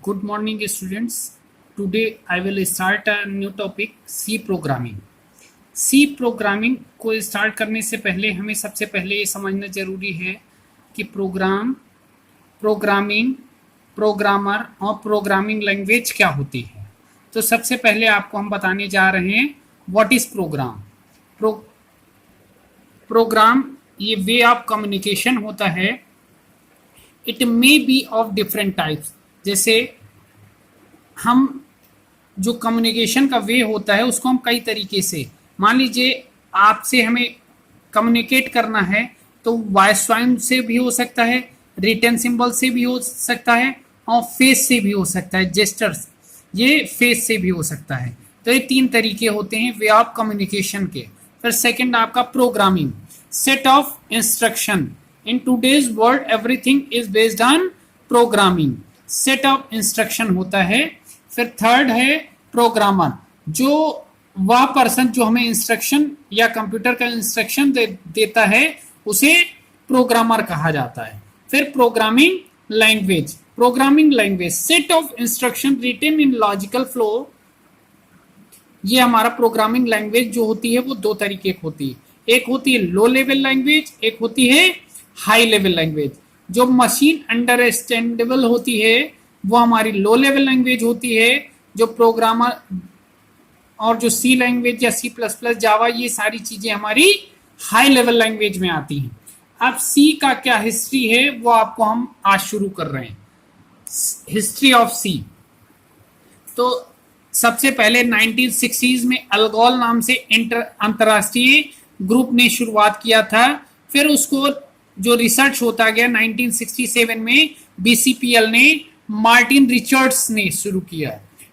Good morning, students. Today I will start a new topic C programming. C programming को start करने से पहले हमें सबसे पहले ये समझना जरूरी है कि प्रोग्रामिंग, प्रोग्रामर और प्रोग्रामिंग लैंग्वेज क्या होती है। तो सबसे पहले आपको हम बताने जा रहे हैं व्हाट इज प्रोग्राम। प्रोग्राम ये वे ऑफ कम्युनिकेशन होता है। It may be of different types. जैसे हम जो कम्युनिकेशन का वे होता है उसको हम कई तरीके से, मान लीजिए आपसे हमें कम्युनिकेट करना है तो वॉइस साउंड से भी हो सकता है, रिटन सिंबल से भी हो सकता है और फेस से भी हो सकता है, जेस्टर्स, ये फेस से भी हो सकता है। तो ये तीन तरीके होते हैं वे ऑफ कम्युनिकेशन के। फिर सेकंड आपका programming, set of instruction. In today's world everything is based on programming, set of instruction होता है। फिर थर्ड है प्रोग्रामर, जो वह पर्सन जो हमें इंस्ट्रक्शन या कंप्यूटर का इंस्ट्रक्शन देता है उसे प्रोग्रामर कहा जाता है। फिर programming language set of instruction written in logical flow. ये हमारा प्रोग्रामिंग लैंग्वेज जो होती है वो दो तरीके की होती है, एक होती है लो लेवल लैंग्वेज, एक होती है हाई लेवल लैंग्वेज। जो मशीन अंडरस्टैंडेबल होती है वो हमारी लो लेवल लैंग्वेज होती है। जो प्रोग्रामर और जो सी लैंग्वेज या सी प्लस प्लस, जावा, ये सारी चीजें हमारी हाई लेवल लैंग्वेज में आती हैं। अब सी का क्या हिस्ट्री है वो आपको हम आज शुरू कर रहे हैं। हिस्ट्री ऑफ सी, तो सबसे पहले 1960s में अलगोल नाम से अंतरराष्ट्रीय ग्रुप ने शुरुआत किया था। फिर उसको जो रिसर्च होता गया 1967 में बीसीपीएल ने, मार्टिन रिचर्ड्स ने शुरू किया।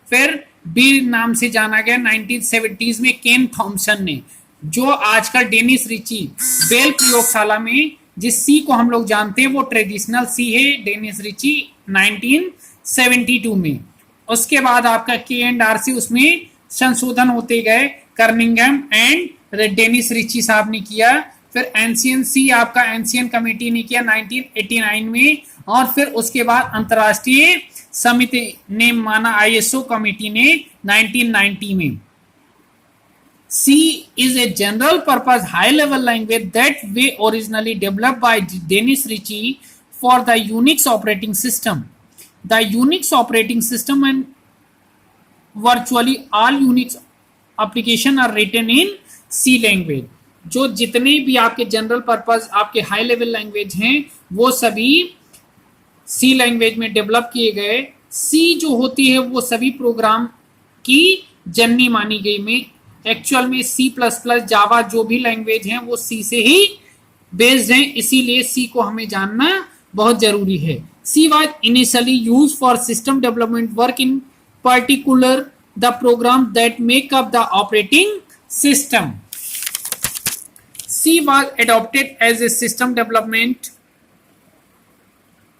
फिर बी नाम से जाना गया 1970s में केन थॉमसन ने। जो आजकल डेनिस रिची बेल प्रयोगशाला में जिस सी को हम लोग जानते हैं वो ट्रेडिशनल सी है, डेनिस रिची 1972 में। उसके बाद आपका K&RC, उसमें संशोधन होते गए, कर्निंगम एंड डेनिस रिची साहब ने किया। फिर एनसीएन सी आपका एनसीएन कमेटी ने किया 1989 में। और फिर उसके बाद अंतरराष्ट्रीय समिति ने माना, ISO कमेटी ने 1990 में। C is a general purpose high level language that we originally developed by Dennis Ritchie for the Unix operating system. The Unix operating system and virtually all Unix application are written in C language. जो जितने भी आपके general purpose आपके high level language हैं वो सभी सी language में develop किए गए। सी जो होती है वो सभी प्रोग्राम की जननी मानी गई में। एक्चुअल में सी प्लस प्लस, जावा, जो भी लैंग्वेज हैं वो सी से ही बेस्ड हैं, इसीलिए सी को हमें जानना बहुत जरूरी है। C was initially used for system development work, in particular the program that make up the operating system. C was adopted as a system development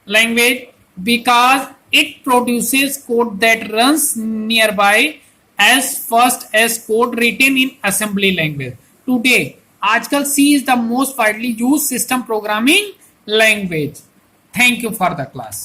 language because it produces code that runs nearby as fast as code written in assembly language. Today, आजकल C is the most widely used system programming language. Thank you for the class.